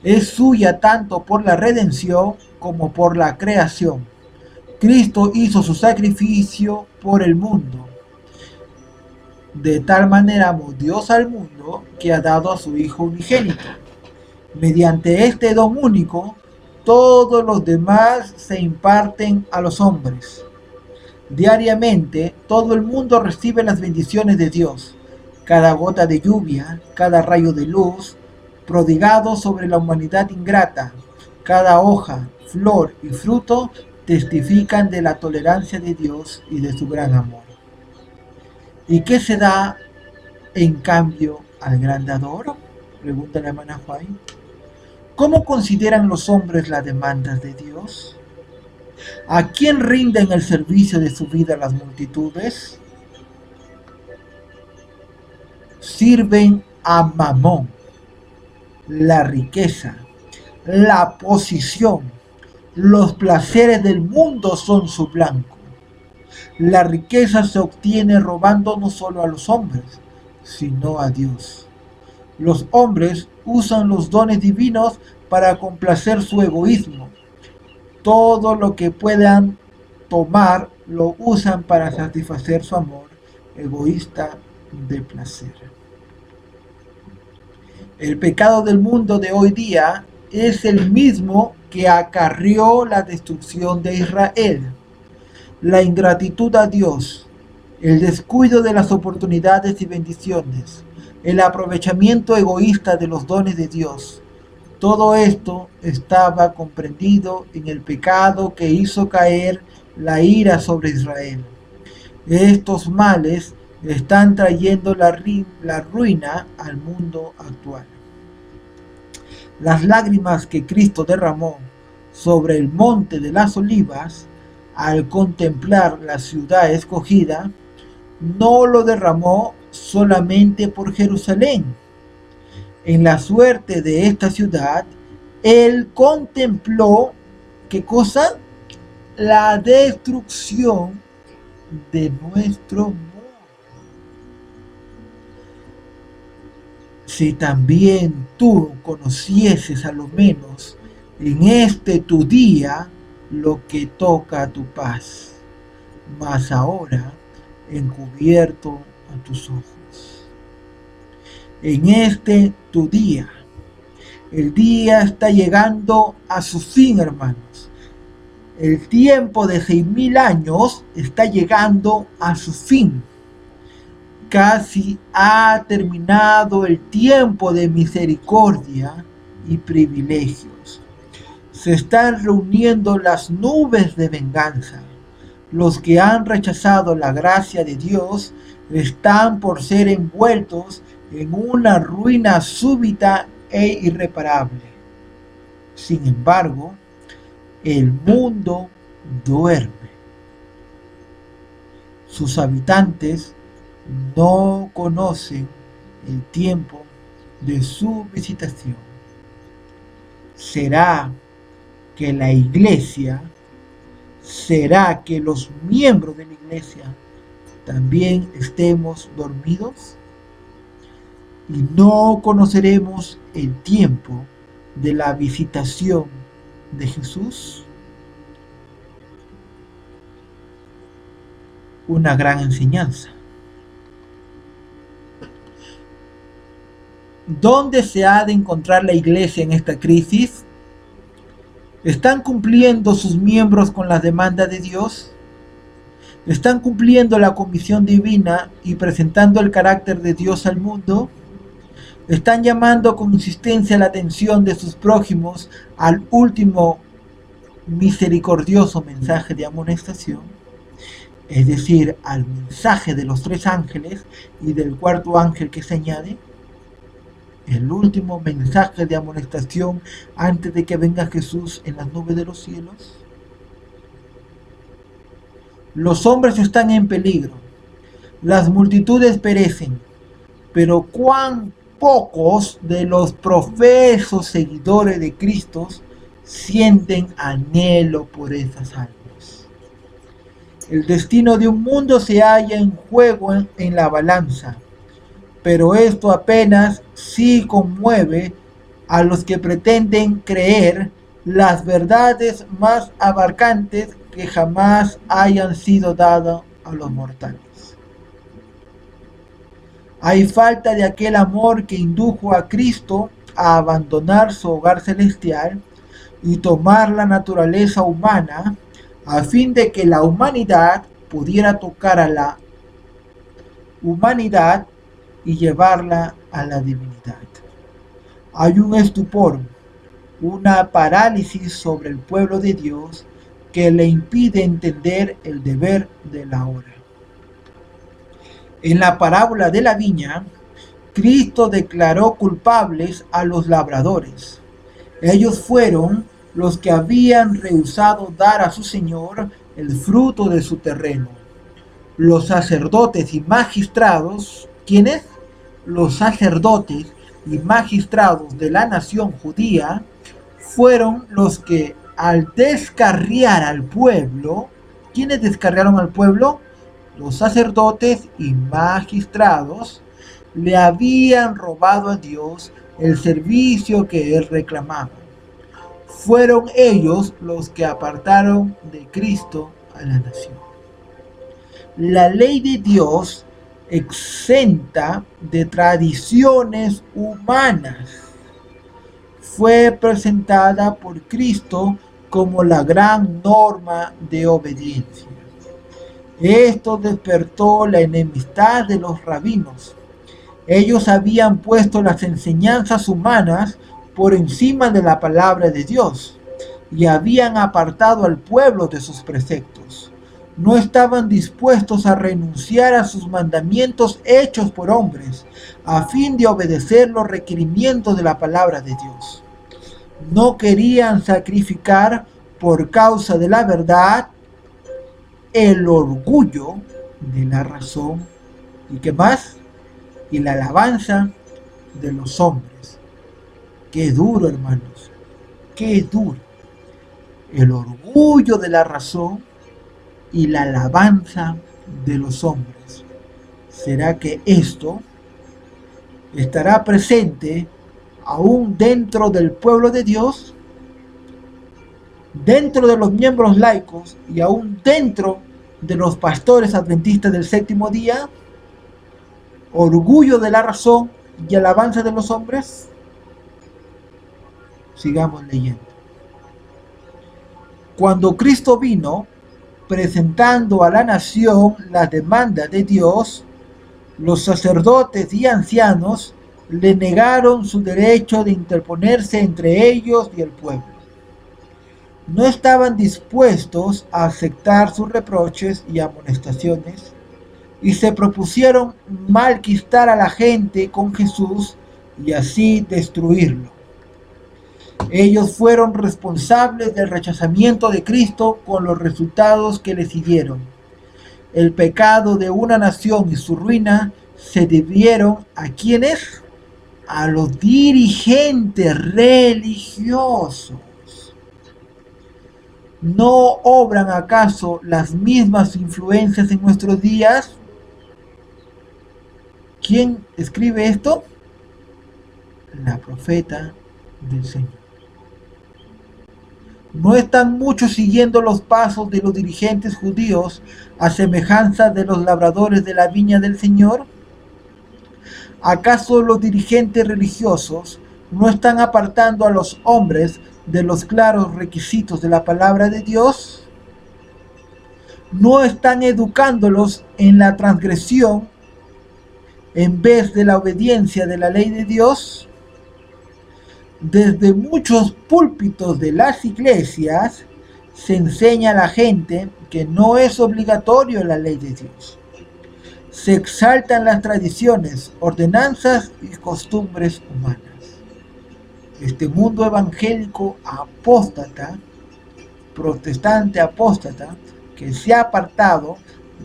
Es suya tanto por la redención como por la creación. Cristo hizo su sacrificio por el mundo. De tal manera amó Dios al mundo que ha dado a su Hijo unigénito. Mediante este don único, todos los demás se imparten a los hombres. Diariamente, todo el mundo recibe las bendiciones de Dios. Cada gota de lluvia, cada rayo de luz, prodigado sobre la humanidad ingrata, cada hoja, flor y fruto testifican de la tolerancia de Dios y de su gran amor. ¿Y qué se da en cambio al gran dador? Pregunta la hermana Juan. ¿Cómo consideran los hombres las demandas de Dios? ¿A quién rinden el servicio de su vida las multitudes? Sirven a Mamón, la riqueza, la posición, los placeres del mundo son su blanco. La riqueza se obtiene robando no solo a los hombres, sino a Dios. Los hombres usan los dones divinos para complacer su egoísmo. Todo lo que puedan tomar lo usan para satisfacer su amor egoísta de placer. El pecado del mundo de hoy día es el mismo que acarrió la destrucción de Israel. La ingratitud a Dios, el descuido de las oportunidades y bendiciones, el aprovechamiento egoísta de los dones de Dios. Todo esto estaba comprendido en el pecado que hizo caer la ira sobre Israel. Estos males están trayendo la ruina al mundo actual. Las lágrimas que Cristo derramó sobre el monte de las olivas al contemplar la ciudad escogida, no lo derramó solamente por Jerusalén. En la suerte de esta ciudad, Él contempló, ¿qué cosa? La destrucción de nuestro mundo. Si también tú conocieses a lo menos en este tu día lo que toca a tu paz, mas ahora encubierto a tus ojos. En este tu día, el día está llegando a su fin, hermanos. El tiempo de 6.000 años está llegando a su fin. Casi ha terminado el tiempo de misericordia y privilegios. Se están reuniendo las nubes de venganza. Los que han rechazado la gracia de Dios están por ser envueltos en una ruina súbita e irreparable. Sin embargo, el mundo duerme. Sus habitantes no conocen el tiempo de su visitación. ¿Será que la iglesia, será que los miembros de la iglesia también estemos dormidos? Y no conoceremos el tiempo de la visitación de Jesús. Una gran enseñanza. ¿Dónde se ha de encontrar la iglesia en esta crisis? ¿Están cumpliendo sus miembros con las demandas de Dios? ¿Están cumpliendo la comisión divina y presentando el carácter de Dios al mundo? ¿Están llamando con insistencia la atención de sus prójimos al último misericordioso mensaje de amonestación? Es decir, al mensaje de los 3 ángeles y del 4º ángel que se añade. El último mensaje de amonestación antes de que venga Jesús en las nubes de los cielos. Los hombres están en peligro. Las multitudes perecen, pero cuán pocos de los profesos seguidores de Cristo sienten anhelo por esas almas. El destino de un mundo se halla en juego en la balanza, pero esto apenas sí conmueve a los que pretenden creer las verdades más abarcantes que jamás hayan sido dadas a los mortales. Hay falta de aquel amor que indujo a Cristo a abandonar su hogar celestial y tomar la naturaleza humana a fin de que la humanidad pudiera tocar a la humanidad y llevarla a la divinidad. Hay un estupor, una parálisis sobre el pueblo de Dios que le impide entender el deber de la hora. En la parábola de la viña, Cristo declaró culpables a los labradores. Ellos fueron los que habían rehusado dar a su Señor el fruto de su terreno. Los sacerdotes y magistrados, ¿quiénes? Los sacerdotes y magistrados de la nación judía fueron los que al descarriar al pueblo, ¿quiénes descarriaron al pueblo? Los sacerdotes y magistrados le habían robado a Dios el servicio que él reclamaba. Fueron ellos los que apartaron de Cristo a la nación. La ley de Dios exenta de tradiciones humanas fue presentada por Cristo como la gran norma de obediencia. Esto despertó la enemistad de los rabinos. Ellos habían puesto las enseñanzas humanas por encima de la palabra de Dios y habían apartado al pueblo de sus preceptos. No estaban dispuestos a renunciar a sus mandamientos hechos por hombres, a fin de obedecer los requerimientos de la palabra de Dios. No querían sacrificar por causa de la verdad el orgullo de la razón y qué más, y la alabanza de los hombres. Qué duro, hermanos, qué duro. El orgullo de la razón y la alabanza de los hombres. ¿Será que esto estará presente aún dentro del pueblo de Dios, dentro de los miembros laicos y aún dentro de los pastores adventistas del séptimo día? Orgullo de la razón y alabanza de los hombres. Sigamos leyendo. Cuando Cristo vino, presentando a la nación las demandas de Dios, los sacerdotes y ancianos le negaron su derecho de interponerse entre ellos y el pueblo. No estaban dispuestos a aceptar sus reproches y amonestaciones y se propusieron malquistar a la gente con Jesús y así destruirlo. Ellos fueron responsables del rechazamiento de Cristo con los resultados que le siguieron. El pecado de una nación y su ruina se debieron ¿a quiénes? A los dirigentes religiosos. ¿No obran acaso las mismas influencias en nuestros días? ¿Quién escribe esto? La profeta del Señor. ¿No están muchos siguiendo los pasos de los dirigentes judíos a semejanza de los labradores de la viña del Señor? ¿Acaso los dirigentes religiosos no están apartando a los hombres de los claros requisitos de la palabra de Dios? ¿No están educándolos en la transgresión en vez de la obediencia de la ley de Dios? Desde muchos púlpitos de las iglesias se enseña a la gente que no es obligatorio la ley de Dios. Se exaltan las tradiciones, ordenanzas y costumbres humanas. Este mundo evangélico apóstata, protestante apóstata, que se ha apartado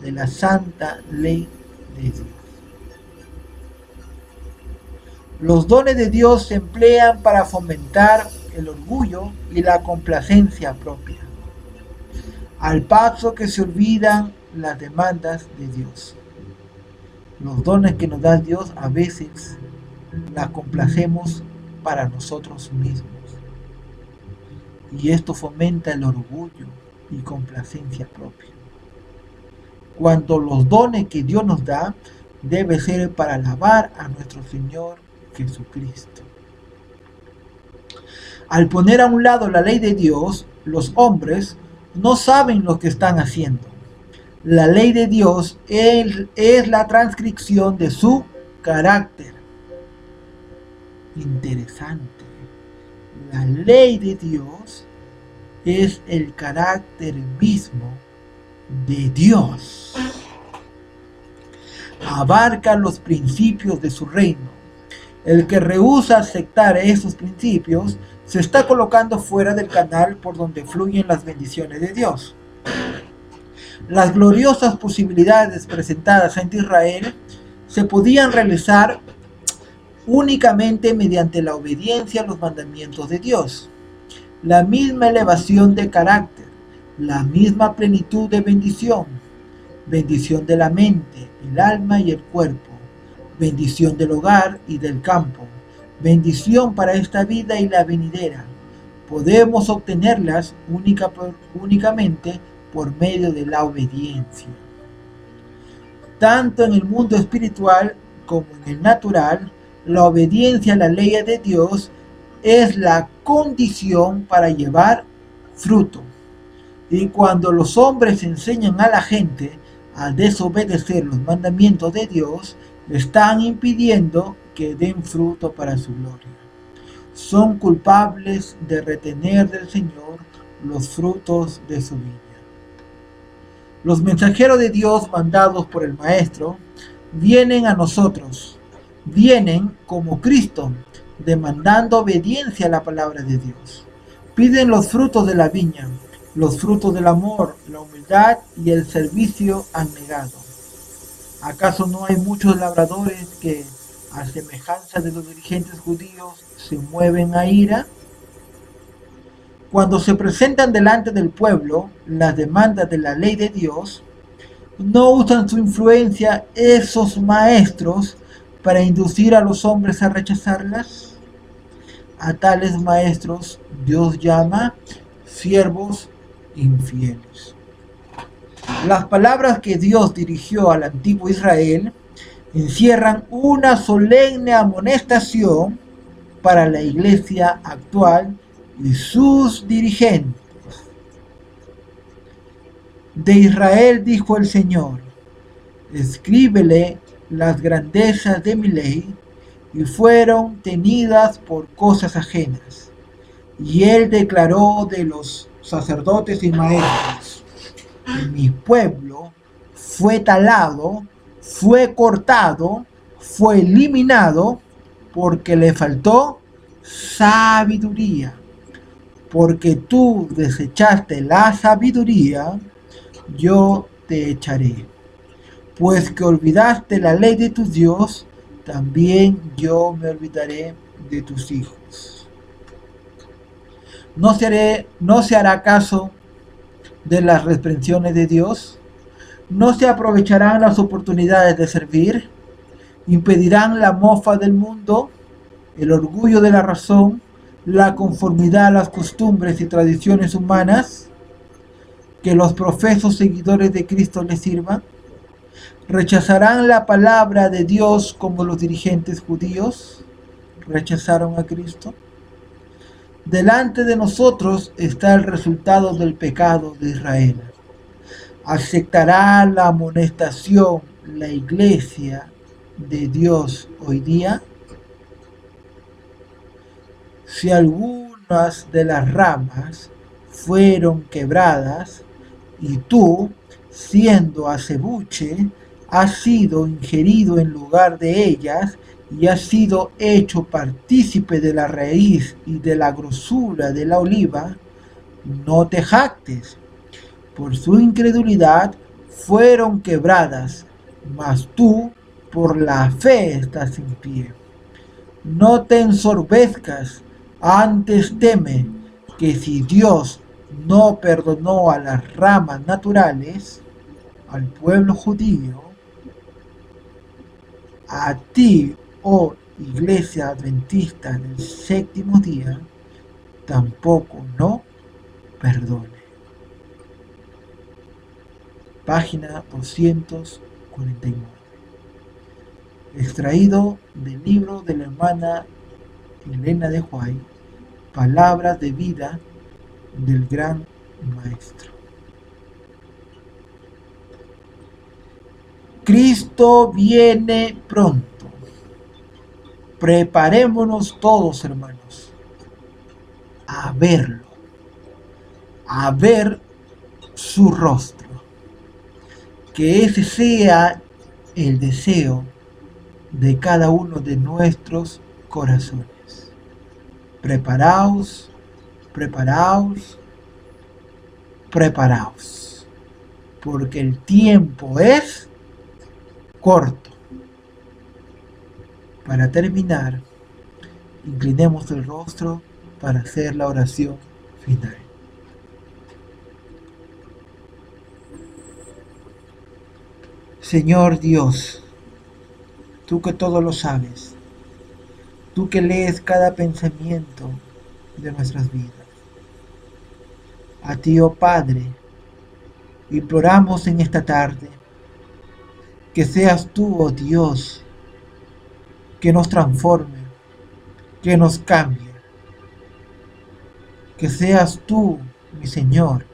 de la santa ley de Dios. Los dones de Dios se emplean para fomentar el orgullo y la complacencia propia, al paso que se olvidan las demandas de Dios. Los dones que nos da Dios a veces las complacemos para nosotros mismos. Y esto fomenta el orgullo y complacencia propia. Cuando los dones que Dios nos da debe ser para alabar a nuestro Señor Jesucristo. Al poner a un lado la ley de Dios, los hombres no saben lo que están haciendo. La ley de Dios es la transcripción de su carácter. Interesante. La ley de Dios es el carácter mismo de Dios. Abarca los principios de su reino. El que rehúsa aceptar esos principios se está colocando fuera del canal por donde fluyen las bendiciones de Dios. Las gloriosas posibilidades presentadas ante Israel se podían realizar únicamente mediante la obediencia a los mandamientos de Dios. La misma elevación de carácter, la misma plenitud de bendición, bendición de la mente, el alma y el cuerpo, bendición del hogar y del campo, bendición para esta vida y la venidera. Podemos obtenerlas únicamente por medio de la obediencia. Tanto en el mundo espiritual como en el natural, la obediencia a la ley de Dios es la condición para llevar fruto. Y cuando los hombres enseñan a la gente a desobedecer los mandamientos de Dios, están impidiendo que den fruto para su gloria. Son culpables de retener del Señor los frutos de su viña. Los mensajeros de Dios mandados por el Maestro vienen a nosotros, vienen como Cristo, demandando obediencia a la palabra de Dios. Piden los frutos de la viña, los frutos del amor, la humildad y el servicio abnegado. ¿Acaso no hay muchos labradores que, a semejanza de los dirigentes judíos, se mueven a ira? Cuando se presentan delante del pueblo las demandas de la ley de Dios, no usan su influencia esos maestros para inducir a los hombres a rechazarlas. A tales maestros Dios llama siervos infieles. Las palabras que Dios dirigió al antiguo Israel encierran una solemne amonestación para la iglesia actual y sus dirigentes. De Israel dijo el Señor: escríbele las grandezas de mi ley, y fueron tenidas por cosas ajenas. Y él declaró de los sacerdotes y maestros: mi pueblo fue talado, fue cortado, fue eliminado, porque le faltó sabiduría. Porque tú desechaste la sabiduría, yo te echaré. Pues que olvidaste la ley de tu Dios, también yo me olvidaré de tus hijos. ¿No se hará caso de las reprensiones de Dios? ¿No se aprovecharán las oportunidades de servir? ¿Impedirán la mofa del mundo, el orgullo de la razón, la conformidad a las costumbres y tradiciones humanas, que los profesos seguidores de Cristo les sirvan? ¿Rechazarán la palabra de Dios como los dirigentes judíos rechazaron a Cristo? Delante de nosotros está el resultado del pecado de Israel. ¿Aceptará la amonestación la iglesia de Dios hoy día? Si algunas de las ramas fueron quebradas y tú, siendo acebuche, has sido ingerido en lugar de ellas y has sido hecho partícipe de la raíz y de la grosura de la oliva, no te jactes. Por su incredulidad fueron quebradas, mas tú por la fe estás en pie. No te ensorbezcas, antes teme que si Dios no perdonó a las ramas naturales, al pueblo judío, a ti, oh Iglesia Adventista del séptimo día, tampoco no perdone. Página 249. Extraído del libro de la hermana Elena de White, Palabras de vida del gran maestro. Cristo viene pronto. Preparémonos todos, hermanos, a verlo, a ver su rostro. Que ese sea el deseo de cada uno de nuestros corazones. Preparaos, preparaos, preparaos, porque el tiempo es corto. Para terminar, inclinemos el rostro para hacer la oración final. Señor Dios, tú que todo lo sabes, tú que lees cada pensamiento de nuestras vidas, a ti, oh Padre, imploramos en esta tarde que seas tú, oh Dios, que nos transforme, que nos cambie, que seas tú, mi Señor,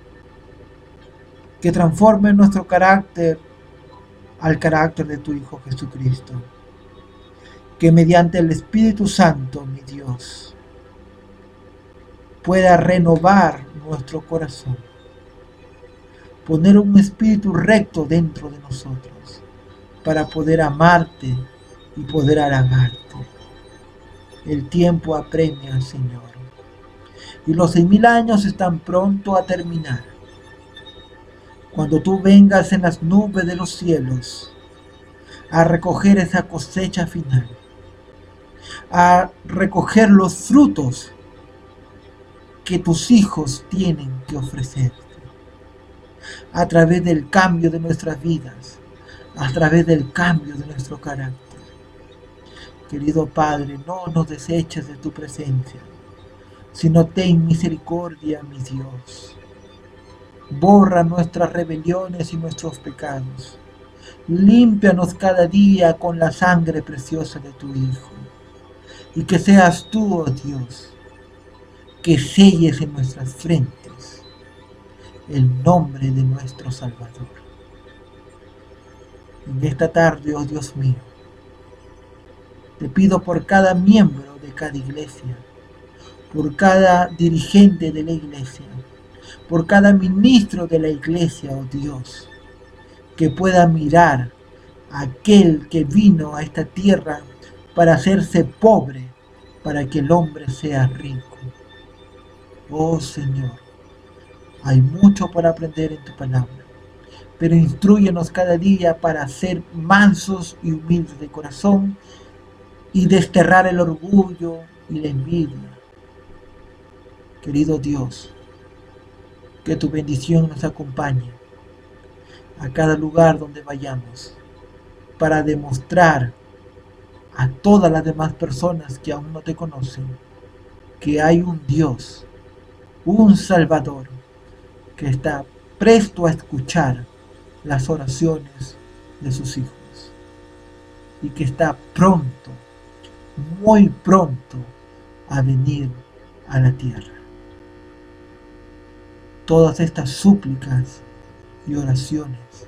que transforme nuestro carácter al carácter de tu Hijo Jesucristo, que mediante el Espíritu Santo, mi Dios, pueda renovar nuestro corazón, poner un espíritu recto dentro de nosotros, para poder amarte y poder alabarte. El tiempo apremia, Señor, y los 6.000 años están pronto a terminar. Cuando tú vengas en las nubes de los cielos a recoger esa cosecha final, a recoger los frutos que tus hijos tienen que ofrecerte, a través del cambio de nuestras vidas, a través del cambio de nuestro carácter. Querido Padre, no nos deseches de tu presencia, sino ten misericordia, mi Dios. Borra nuestras rebeliones y nuestros pecados. Límpianos cada día con la sangre preciosa de tu Hijo. Y que seas tú, oh Dios, que selles en nuestras frentes el nombre de nuestro Salvador. En esta tarde, oh Dios mío, te pido por cada miembro de cada iglesia, por cada dirigente de la iglesia, por cada ministro de la iglesia, oh Dios, que pueda mirar a aquel que vino a esta tierra para hacerse pobre, para que el hombre sea rico. Oh Señor, hay mucho para aprender en tu palabra, pero instrúyenos cada día para ser mansos y humildes de corazón y desterrar el orgullo y la envidia. Querido Dios, que tu bendición nos acompañe a cada lugar donde vayamos, para demostrar a todas las demás personas que aún no te conocen que hay un Dios, un Salvador, que está presto a escuchar las oraciones de sus hijos y que está pronto, muy pronto, a venir a la tierra. Todas estas súplicas y oraciones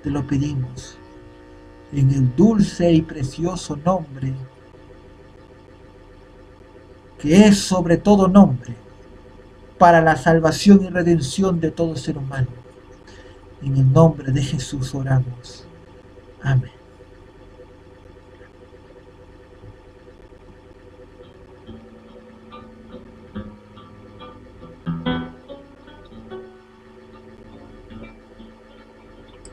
te lo pedimos en el dulce y precioso nombre que es sobre todo nombre para la salvación y redención de todo ser humano. En el nombre de Jesús oramos. Amén.